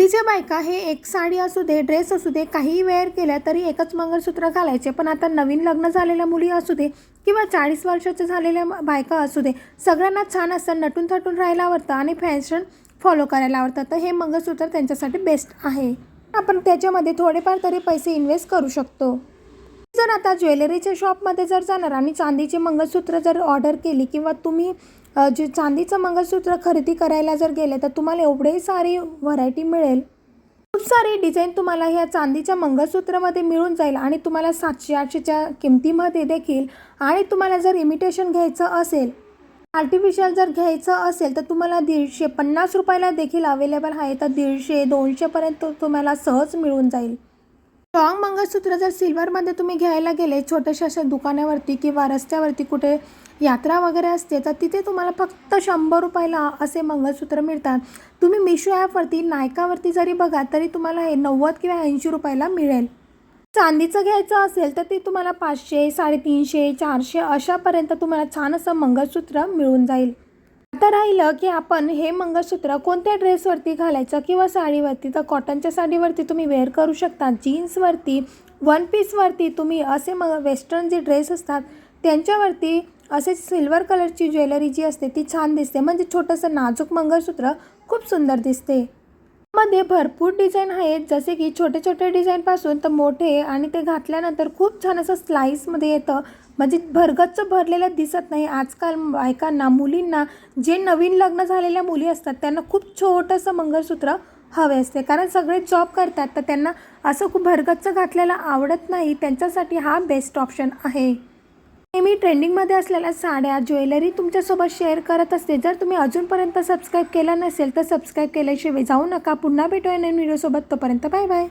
आधीच्या बायका हे एक साडी असू दे, ड्रेस असू दे, काहीही वेअर केल्या तरी एकच मंगळसूत्र घालायचे. पण आता नवीन लग्न झालेल्या मुली असू दे किंवा 40 वर्षाच्या झालेल्या बायका असू दे, सगळ्यांना छान असं नटून थटून राहायला आवडतं आणि फॅशन फॉलो करायला आवडतं. तर हे मंगळसूत्र त्यांच्यासाठी बेस्ट आहे. आपण त्याच्यामध्ये थोडेफार तरी पैसे इन्व्हेस्ट करू शकतो. जर आता ज्वेलरीच्या शॉपमध्ये जर जाणार आणि चांदीचे मंगळसूत्र जर ऑर्डर केली किंवा तुम्ही जे चांदीचं मंगळसूत्र खरेदी करायला जर गेले तर तुम्हाला एवढे सारी व्हरायटी मिळेल. खूप सारी डिझाईन तुम्हाला ह्या चांदीच्या मंगळसूत्रामध्ये मिळून जाईल आणि तुम्हाला 700-800च्या किमतीमध्ये देखील. आणि तुम्हाला जर इमिटेशन घ्यायचं असेल, आर्टिफिशियल जर घ्यायचं असेल तर तुम्हाला 150 रुपयाला देखील अवेलेबल आहे. तर 150-200पर्यंत तुम्हाला सहज मिळून जाईल. स्ट्रॉंग मंगळसूत्र जर सिल्वरमध्ये तुम्ही घ्यायला गेले छोट्याशा अशा दुकानावरती किंवा रस्त्यावरती कुठे यात्रा वगैरे असते तर तिथे तुम्हाला फक्त 100 रुपयाला असे मंगळसूत्र मिळतात. तुम्ही मिशो ॲपवरती, नायकावरती जरी बघा तरी तुम्हाला हे 90 किंवा 80 रुपयाला मिळेल. चांदीचं घ्यायचं असेल तर ते तुम्हाला 500, 350, 400 अशापर्यंत तुम्हाला छान असं मंगळसूत्र मिळून जाईल. आता राहिलं की आपण हे मंगळसूत्र कोणत्या ड्रेसवरती घालायचं किंवा साडीवरती. तर कॉटनच्या साडीवरती तुम्ही वेअर करू शकता. जीन्सवरती, वन पीसवरती तुम्ही असे वेस्टर्न जे ड्रेस असतात त्यांच्यावरती असे सिल्वर कलरची ज्वेलरी जी असते ती छान दिसते. म्हणजे छोटंसं नाजूक मंगळसूत्र खूप सुंदर दिसते. मध्ये भरपूर डिझाईन आहेत, जसे की छोटे छोटे डिझाईनपासून तर मोठे, आणि ते घातल्यानंतर खूप छान असं स्लाईसमध्ये येतं. म्हणजे भरगच्च भरलेलं दिसत नाही. आजकाल बायकांना, मुलींना, जे नवीन लग्न झालेल्या मुली असतात त्यांना खूप छोटंसं मंगळसूत्र हवे असते. कारण सगळे जॉब करतात तर त्यांना असं खूप भरगच्च घातलेलं आवडत नाही. त्यांच्यासाठी हा बेस्ट ऑप्शन आहे. मी ट्रेंडिंगमध्ये असलेल्या साड्या, ज्वेलरी तुमच्यासोबत शेअर करत असते. जर तुम्ही अजूनपर्यंत सबस्क्राईब केलं नसेल तर सबस्क्राईब केल्याशिवाय जाऊ नका. पुन्हा भेटूया नवीन व्हिडिओसोबत. तोपर्यंत बाय बाय.